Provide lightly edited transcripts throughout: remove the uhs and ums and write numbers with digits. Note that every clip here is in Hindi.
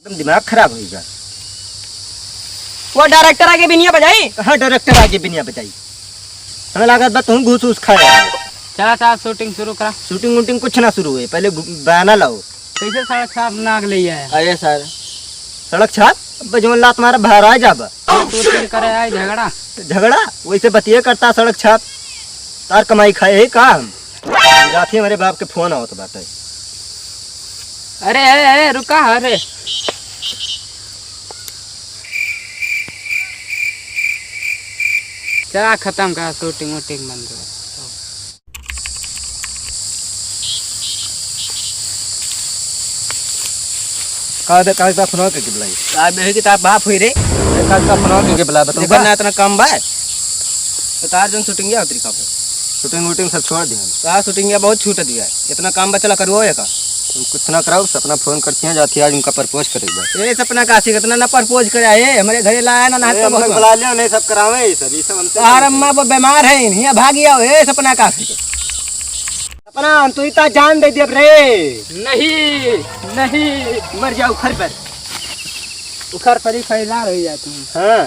दिमाग खराब होगा। वो डायरेक्टर आगे बिनिया बजाई। कहाँ डायरेक्टर आगे बिनिया बजाई? हमें लागत बा तुम घूस उस खाए। चला चला शूटिंग शुरू करा। शूटिंग वूटिंग कुछ ना शुरू हुए, पहले बयाना लाओ। कैसे सड़क साफ नाग ले है? अरे सर सड़क छाप बजमन लात मारा बाहर आ जाबा। तो करे आए झगड़ा झगड़ा वैसे बतिये करता सड़क छाप तार कमाई खाए है काम। जाती हमारे बाप के फोन आओ तो बात है। अरे अरे अरे रुका अरे चला खत्म कर शूटिंग वूटिंग बंद कर। का फोन के बुलाई साहब है कि तार बाप हुई रे। का फोन के बुला बता देखो ना इतना कम बा तो तार जन शूटिंग या उतरी का शूटिंग वूटिंग सब छोड़ दिया। तार शूटिंग या बहुत छूट दिया है। इतना काम बचला करवो है का? तुम कुछ ना कराओ, सपना फोन करती हैं जाती है आज उनका प्रपोज करेगा। ये सपना काशी कितना ना प्रपोज करे है हमारे घरे लाया ना अरे हमको बुला लिया नहीं सब करावे ये सब हमसे। तार अम्मा वो बीमार है यहाँ भाग गया है सपना काशी। सपना तू इतना जान दे दिया रे। नहीं नहीं मर जाओ घर पर। उखर परी फैला रही है तुम। हाँ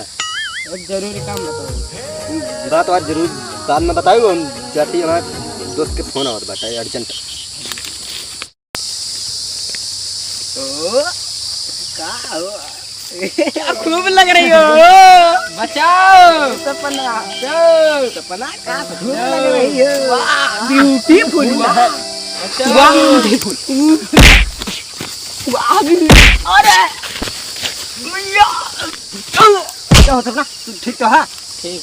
एक जरूरी काम बताओ। बात आज जरूर बाद में बताओ। हम जाती हमारे दोस्त के फोन और बताए अर्जेंट। तो क्या खूब लग रही हो। बचाओ सपना सपना का खूब लग रही हो। ब्यूटीफुल अरे क्या हो सपना तू ठीक तो है? ठीक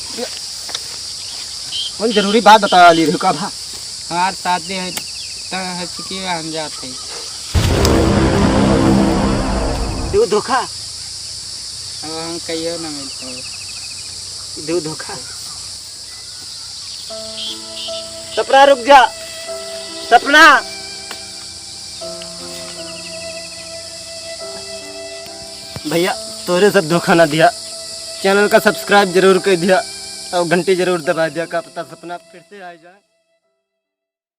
कोई जरूरी बात बता ली रुका भा। हमार शादी है तो हंसकी हम जाते दो धोखा अब हम कहियो ना मिलते। दो धोखा। सपना रुक जा सपना। भैया तोरे सब धोखा ना दिया। चैनल का सब्सक्राइब जरूर कर दिया और घंटी जरूर दबा दिया। का पता सपना फिर से आ जाए।